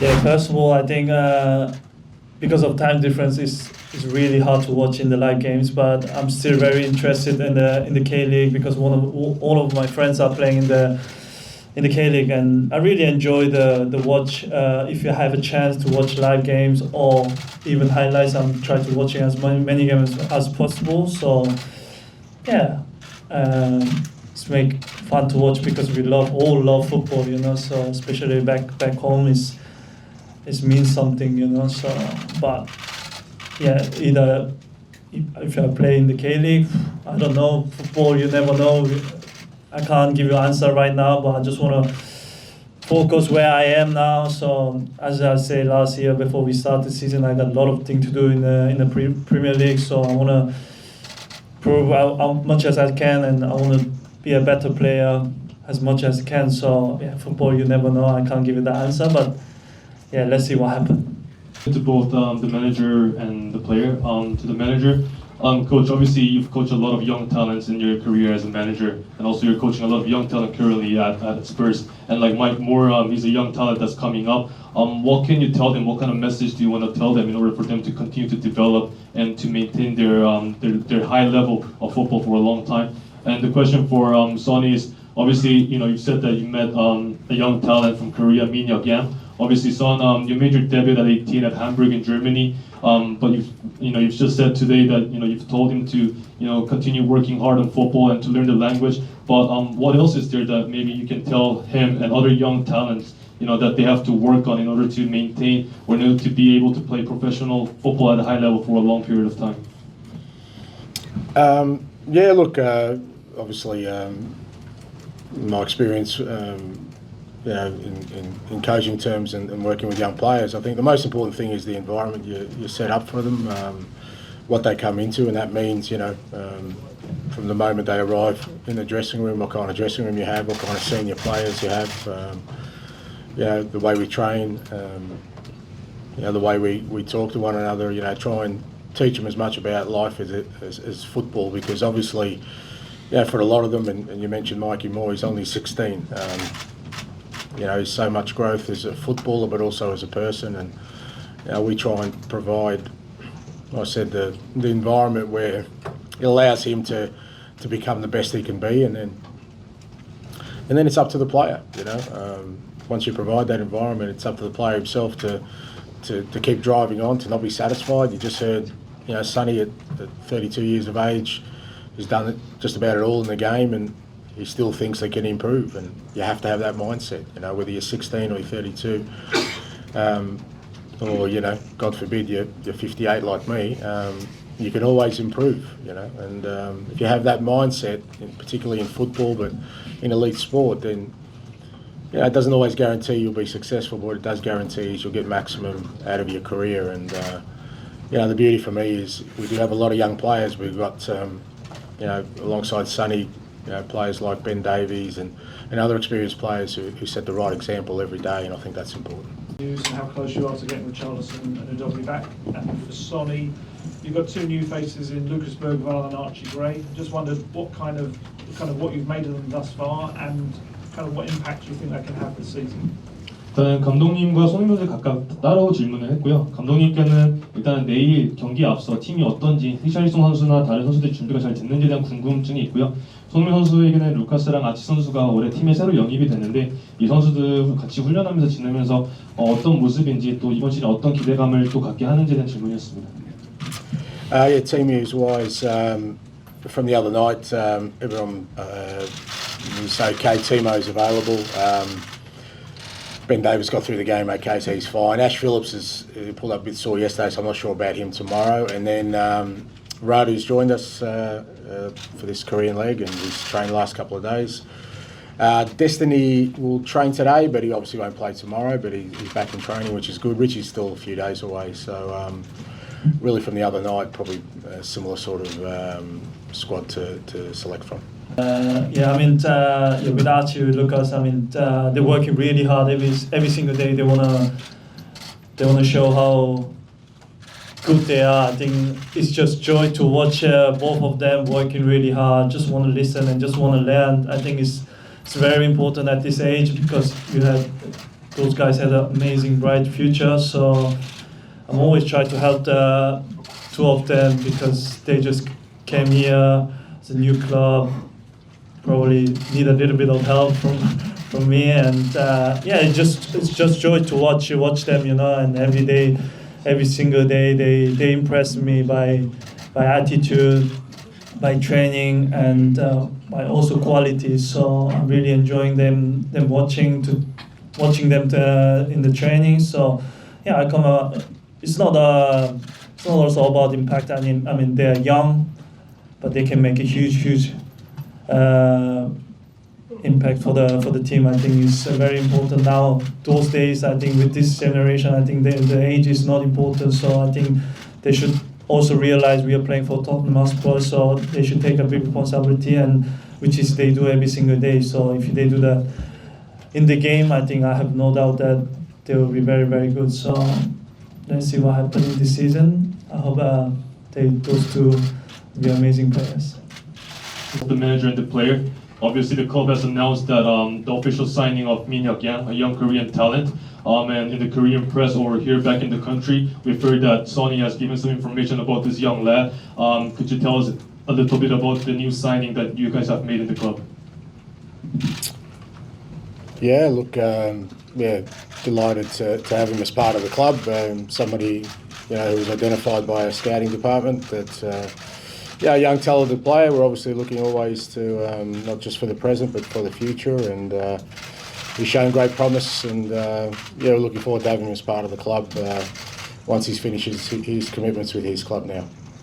Yeah, first of all, I think because of time difference, it's really hard to watch in the live games. But I'm still very interested in the K League because all of my friends are playing in the K League, and I really enjoy the watch. If you have a chance to watch live games or even highlights, I'm trying to watching as many games as possible. So yeah, it's make fun to watch because we all love football, you know. So especially back home it means something, you know. So but yeah, either if you are playing the K League, I don't know, football, you never know. I can't give you an answer right now, but I just want to focus where I am now. So as I said last year before we start the season, I got a lot of things to do in the Premier League. So I want to prove how much as I can, and I want to be a better player as much as I can. So yeah, football, you never know. I can't give you the answer, but yeah, let's see what happens. To both the manager and the player. To the manager, Coach, obviously you've coached a lot of young talents in your career as a manager, and also you're coaching a lot of young talent currently at Spurs. And like Mike Moore, he's a young talent that's coming up. What can you tell them? What kind of message do you want to tell them in order for them to continue to develop and to maintain their high level of football for a long time? And the question for Sonny is, obviously, you know, you said that you met a young talent from Korea, Min-hyeok Yang. Obviously, Son, you made your debut at 18 at Hamburg in Germany, but you've just said today that you've told him to continue working hard on football and to learn the language. But what else is there that maybe you can tell him and other young talents that they have to work on in order to maintain or in order to be able to play professional football at a high level for a long period of time? Yeah, look, obviously, my experience. In coaching terms and working with young players, I think the most important thing is the environment you set up for them, what they come into, and that means from the moment they arrive in the dressing room, what kind of dressing room you have, what kind of senior players you have, the way we train, the way we talk to one another, try and teach them as much about life as football, because obviously, for a lot of them, and you mentioned Mikey Moore, he's only 16. He's so much growth as a footballer, but also as a person, and we try and provide, like I said, the environment where it allows him to become the best he can be, and then it's up to the player. Once you provide that environment, it's up to the player himself to keep driving on, to not be satisfied. You just heard, Sonny at 32 years of age, has done it just about it all in the game, and he still thinks they can improve, and you have to have that mindset, whether you're 16 or you're 32, or, God forbid, you're 58 like me, you can always improve, and if you have that mindset, particularly in football, but in elite sport, then, it doesn't always guarantee you'll be successful, but what it does guarantee is you'll get maximum out of your career, and, the beauty for me is we do have a lot of young players. We've got, alongside Sonny, players like Ben Davies and other experienced players who set the right example every day, and I think that's important. And how close you are to getting Richarlison and Udobby back. And for Sonny, you've got two new faces in Lucas Bergvall and Archie Gray. Just wondered what kind of what you've made of them thus far, and kind of what impact you think they can have this season. 일단 감독님과 손흥민 선수 각각 따로 질문을 했고요. 감독님께는 일단 내일 경기에 앞서 팀이 어떤지, 히샬리송 선수나 다른 선수들의 준비가 잘 됐는지에 대한 궁금증이 있고요. 손흥민 선수에게는 루카스랑 아치 선수가 올해 팀에 새로 영입이 됐는데 이 선수들 같이 훈련하면서 지내면서 어떤 모습인지, 또 이번 시즌 어떤 기대감을 또 갖게 하는지에 대한 질문이었습니다. Yeah, team news wise, from the other night, everyone was okay. Timo's available. Ben Davis got through the game okay, so he's fine. Ash Phillips is pulled up a bit sore yesterday, so I'm not sure about him tomorrow. And then Radu's joined us for this Korean leg, and he's trained the last couple of days. Destiny will train today, but he obviously won't play tomorrow, but he's back in training, which is good. Richie's still a few days away, so really from the other night, probably a similar sort of squad to select from. With Archie, with Lucas, they're working really hard every single day. They wanna show how good they are. I think it's just joy to watch both of them working really hard. Just want to listen and just want to learn. I think it's very important at this age, because you have those guys had an amazing, bright future. So I'm always trying to help the two of them because they just came here as a new club, probably need a little bit of help from me, and yeah, it's just joy to watch them, you know. And every day, every single day, they impress me by attitude, by training, and by also quality. So I'm really enjoying them watching them in the training. So yeah, it's not also about impact. I mean they're young, but they can make a huge impact for the team. I think is very important now. Those days, I think with this generation, I think the age is not important. So I think they should also realize we are playing for Tottenham Hotspur, so they should take a big responsibility, and which is they do every single day. So if they do that in the game, I think I have no doubt that they will be very, very good. So let's see what happens this season. I hope those two will be amazing players. The manager and the player. Obviously, the club has announced that the official signing of Min-hyeok Yang, a young Korean talent. And in the Korean press or here back in the country, we've heard that Sonny has given some information about this young lad. Could you tell us a little bit about the new signing that you guys have made in the club? Yeah, look, yeah, delighted to have him as part of the club. Somebody, you know, who was identified by a scouting department that's yeah, a young talented player. We're obviously looking always to not just for the present but for the future, and he's shown great promise, and yeah, we're looking forward to having him as part of the club once he finishes his commitments with his club now.